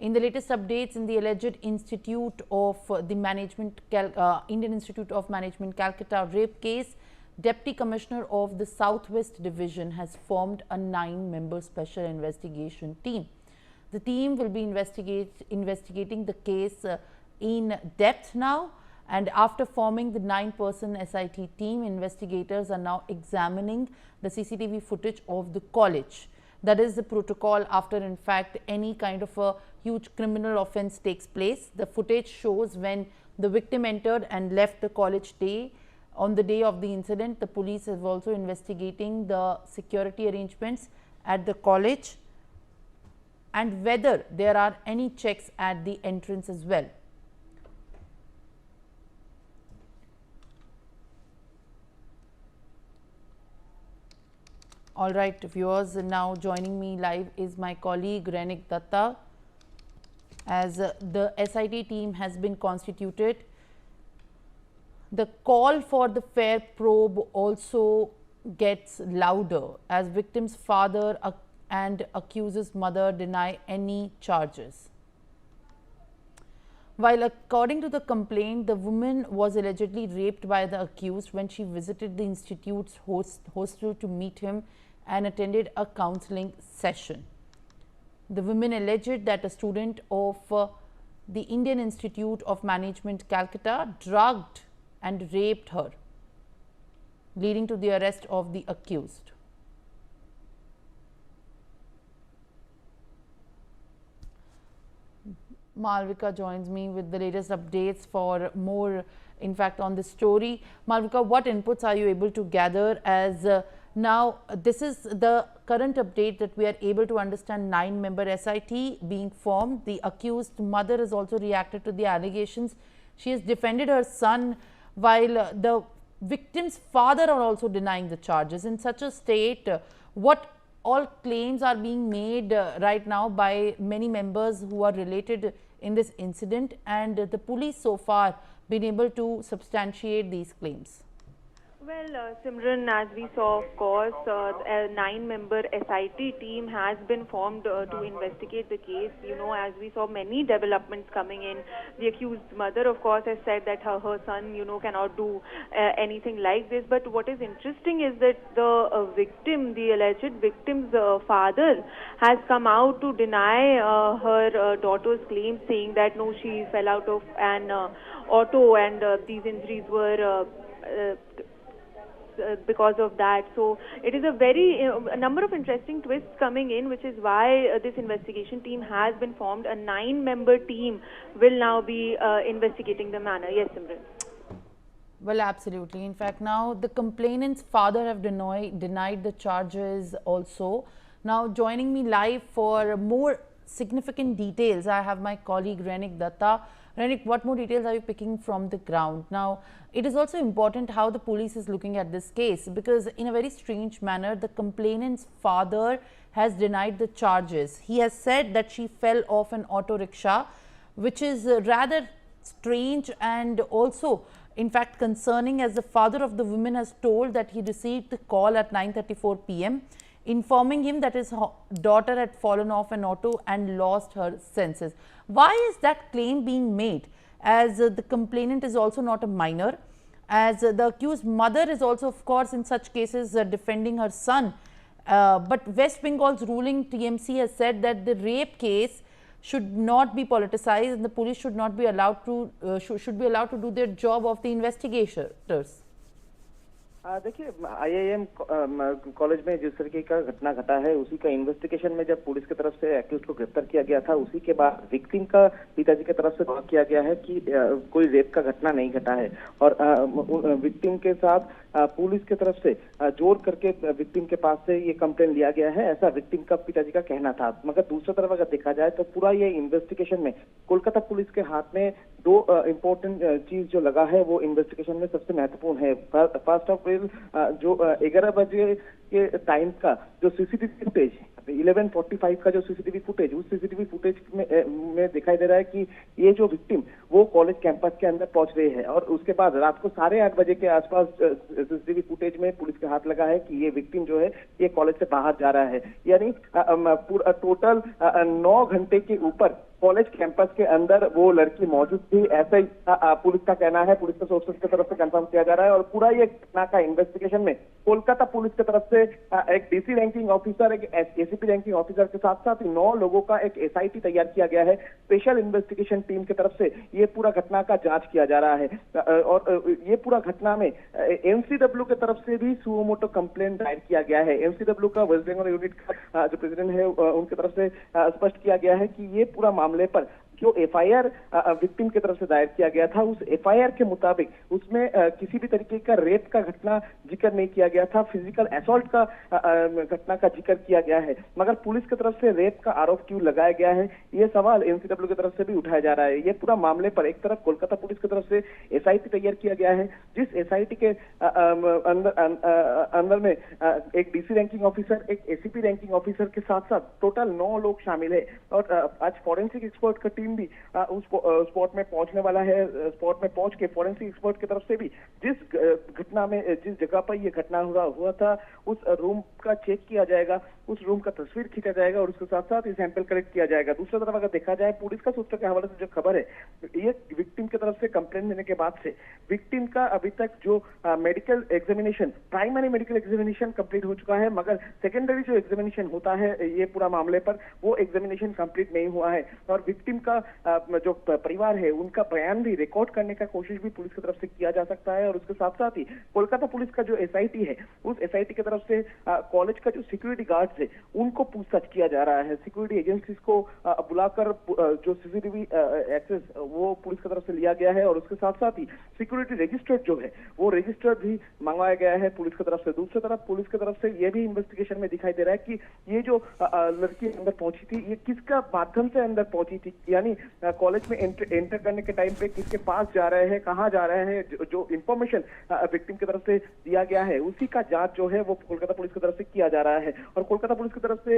In the latest updates in the alleged Institute of Indian Institute of Management Calcutta rape case, Deputy Commissioner of the Southwest Division has formed a 9-member special investigation team. The team will be investigating the case in depth now, and after forming the 9-person SIT team, investigators are now examining the CCTV footage of the college. That is the protocol after, in fact, any kind of a huge criminal offense takes place. The footage shows when the victim entered and left the college day. On the day of the incident, the police is also investigating the security arrangements at the college and whether there are any checks at the entrance as well. All right, viewers, now joining me live is my colleague Rainik Datta. As the SIT team has been constituted, the call for the fair probe also gets louder as victim's father and accuser's mother deny any charges. While according to the complaint, the woman was allegedly raped by the accused when she visited the institute's hostel to meet him and attended a counseling session. The woman alleged that a student of the Indian Institute of Management Calcutta drugged and raped her, leading to the arrest of the accused. Malvika joins me with the latest updates for more, in fact, on this story. Malvika, what inputs are you able to gather as now this is the current update that we are able to understand 9-member SIT being formed. The accused mother has also reacted to the allegations. She has defended her son while the victim's father are also denying the charges. In such a state, what all claims are being made right now by many members who are related in this incident, and the police so far been able to substantiate these claims? Well, Simran, as we saw, of course, a 9-member SIT team has been formed to investigate the case. You know, as we saw many developments coming in, the accused mother, of course, has said that her son, you know, cannot do anything like this. But what is interesting is that the victim, the alleged victim's father, has come out to deny her daughter's claims, saying that no, she fell out of an auto and these injuries were because of that. So it is a number of interesting twists coming in, which is why this investigation team has been formed. A 9-member team will now be investigating the matter. Yes, Simran. Well, absolutely. In fact, now the complainant's father have denied the charges also. Now joining me live for more significant details, I have my colleague Rainik Datta. Rainik, what more details are you picking from the ground? Now, it is also important how the police is looking at this case, because in a very strange manner, the complainant's father has denied the charges. He has said that she fell off an auto rickshaw, which is rather strange and also, in fact, concerning, as the father of the woman has told that he received the call at 9:34 p.m. informing him that his daughter had fallen off an auto and lost her senses. Why is that claim being made, as the complainant is also not a minor, as the accused mother is also, of course, in such cases defending her son. But West Bengal's ruling TMC has said that the rape case should not be politicized and the police should not be allowed to should be allowed to do their job of the investigators. देखिए, IIM college में जिस तरीके का घटना घटा है, उसी का इन्वेस्टिगेशन में जब पुलिस की तरफ से एक्यूज को गिरफ्तार किया गया था, उसी के बाद विक्टिम का पिताजी की तरफ से दावा किया गया है कि कोई रेप का घटना नहीं घटा है और विक्टिम के साथ पुलिस की तरफ से जोर करके विक्टिम के पास से ये कंप्लेन लिया गया है, ऐसा विक्टिम का पिताजी का कहना था। मगर दूसरी तरफ अगर देखा जाए तो पूरा ये इन्वेस्टिगेशन में कोलकाता पुलिस के हाथ में दो इम्पोर्टेंट चीज जो लगा है, वो इन्वेस्टिगेशन में सबसे महत्वपूर्ण है। फर्स्ट ऑफ ऑल, जो 11 बजे के टाइम का जो सीसीटीवी फुटेज, 11:45 का जो सीसीटीवी फुटेज, उस सीसीटीवी फुटेज में दिखाई दे रहा है कि ये जो विक्टिम वो कॉलेज कैंपस के अंदर पहुंच रही है और उसके बाद रात को 8:30 बजे के आसपास सीसीटीवी फुटेज में पुलिस के हाथ लगा है कि ये विक्टिम जो है ये कॉलेज से बाहर जा रहा है। यानी पूरा टोटल 9 घंटे के ऊपर कॉलेज कैंपस के अंदर वो लड़की मौजूद थी, ऐसा ही पुलिस का कहना है। पुलिस के सोर्सेस की तरफ से कंफर्म किया जा रहा है और पूरा ये घटना का इन्वेस्टिगेशन में कोलकाता पुलिस की तरफ से एक डीसी रैंकिंग ऑफिसर, एक एसीपी रैंकिंग ऑफिसर के साथ साथ 9 लोगों का एक एसआईटी तैयार किया गया है। स्पेशल इन्वेस्टिगेशन टीम की तरफ से ये पूरा घटना का जांच किया जा रहा है और ये पूरा घटना में एमसीडब्ल्यू की तरफ से भी सुओ मोटो कंप्लेंट दायर किया गया है। एमसीडब्ल्यू का वेस्ट बंगाल यूनिट का जो प्रेसिडेंट है उनकी तरफ से स्पष्ट किया गया है कि ये पूरा मामले पर जो एफआईआर विक्टिम की तरफ से दायर किया गया था, उस एफआईआर के मुताबिक उसमें किसी भी तरीके का रेप का घटना जिक्र नहीं किया गया था, फिजिकल असॉल्ट का घटना का जिक्र किया गया है। मगर पुलिस की तरफ से रेप का आरोप क्यों लगाया गया है, ये सवाल एनसीडब्ल्यू की तरफ से भी उठाया जा रहा है। ये पूरा मामले पर एक तरफ कोलकाता पुलिस की तरफ से एसआईटी तैयार किया गया है, जिस एसआईटी के अंदर में एक डीसी रैंकिंग ऑफिसर, एक एसीपी रैंकिंग ऑफिसर के साथ साथ टोटल 9 लोग शामिल है और आज फॉरेंसिक एक्सपर्ट का टीम भी उस स्पॉट में पहुंचने वाला है। स्पॉट में पहुंच के फॉरेंसिक एक्सपर्ट की तरफ से भी जिस घटना में, जिस जगह पर यह घटना हुआ था, उस रूम का चेक किया जाएगा, उस रूम का तस्वीर खींचा जाएगा और उसके साथ साथ ये सैंपल कलेक्ट किया जाएगा। दूसरी तरफ अगर देखा जाए पुलिस का सूत्र के हवाले से जो खबर है, ये विक्टिम की तरफ से कंप्लेंट देने के बाद से विक्टिम का अभी तक जो medical examination, primary medical examination complete हो चुका है, मगर सेकेंडरी जो एग्जामिनेशन होता है ये पूरा मामले पर, वो एग्जामिनेशन कंप्लीट नहीं हुआ है और विक्टिम का जो परिवार है उनका बयान भी रिकॉर्ड करने का कोशिश भी पुलिस की तरफ से किया जा सकता है। और उसके साथ साथ ही कोलकाता पुलिस का जो एसआईटी है, उस एसआईटी की तरफ से कॉलेज का जो सिक्योरिटी गार्ड्स है उनको पूछताछ किया जा रहा है। सिक्योरिटी एजेंसीज को बुलाकर जो सीसीटीवी एक्सेस वो पुलिस की तरफ से लिया गया है और उसके साथ साथ ही सिक्योरिटी रजिस्टर्ड जो है वो रजिस्टर्ड भी मंगवाया गया है पुलिस की तरफ से। दूसरी तरफ पुलिस की तरफ से ये भी इन्वेस्टिगेशन में दिखाई दे रहा है कि ये जो लड़की अंदर पहुंची थी, ये किसका माध्यम से अंदर पहुंची थी, यानी कॉलेज में एंटर करने के टाइम पे किसके पास जा रहे हैं, कहां जा रहे हैं, जो इंफॉर्मेशन विक्टिम की तरफ से दिया गया है उसी का जांच जो है वो कोलकाता पुलिस की तरफ से किया जा रहा है। और कोलकाता पुलिस की तरफ से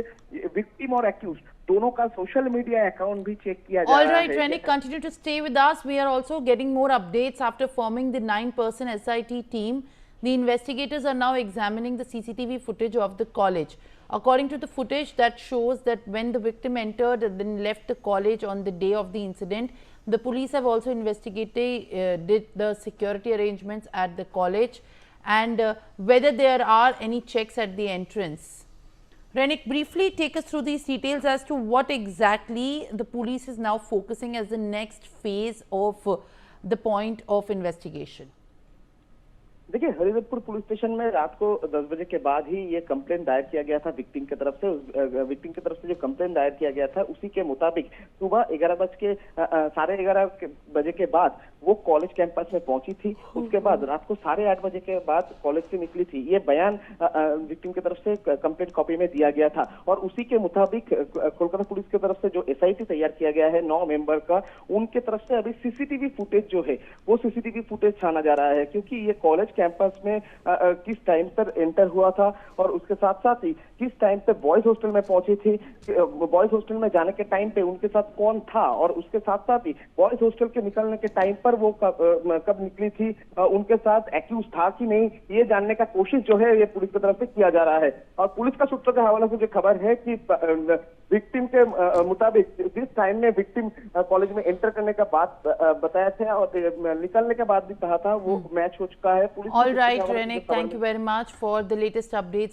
विक्टिम और एक्यूज दोनों का सोशल मीडिया अकाउंट भी चेक किया जा रहा है। All right, Renik, continue to stay with us. We are also getting more updates after forming the 9-person SIT team. The investigators are now examining the CCTV footage of the college. According to the footage that shows that when the victim entered and then left the college on the day of the incident, the police have also investigated did the security arrangements at the college and whether there are any checks at the entrance. Renik, briefly take us through these details as to what exactly the police is now focusing as the next phase of the point of investigation. देखिए, हरिदरपुर police station में रात को 10 बजे के बाद ही ये complaint दायर किया गया था विक्टिम की तरफ से। विक्टिम की तरफ से जो कंप्लेंट दायर किया गया था उसी के मुताबिक सुबह 11:30 बजे के बाद वो कॉलेज कैंपस में पहुंची थी। उसके बाद रात को 8:30 बजे के बाद कॉलेज से निकली थी। ये बयान विक्टिम की तरफ से कंप्लेंट कॉपी में दिया गया था और उसी के मुताबिक कोलकाता पुलिस की तरफ से जो एसआईटी तैयार किया गया है 9 मेंबर का, उनके तरफ से अभी सीसीटीवी फुटेज जो है वो सीसीटीवी फुटेज छाना जा रहा है, क्योंकि ये कॉलेज कैंपस में किस टाइम पर एंटर हुआ था और उसके साथ साथ ही किस टाइम पे बॉयज हॉस्टल में पहुंची थी, बॉयज हॉस्टल में जाने के टाइम पे उनके साथ कौन था और उसके साथ साथ ही बॉयज हॉस्टल के निकलने के टाइम पर वो कब निकली थी, उनके साथ एक्यूज था कि नहीं, ये जानने का कोशिश जो है ये पुलिस की तरफ से किया जा रहा है। और पुलिस का सूत्र के हवाले से जो खबर है कि विक्टिम के मुताबिक जिस टाइम में विक्टिम कॉलेज में एंटर करने का बात बताया था और निकलने के बाद भी कहा था वो मैच हो चुका है। All right, Renik, thank you very much for the latest updates.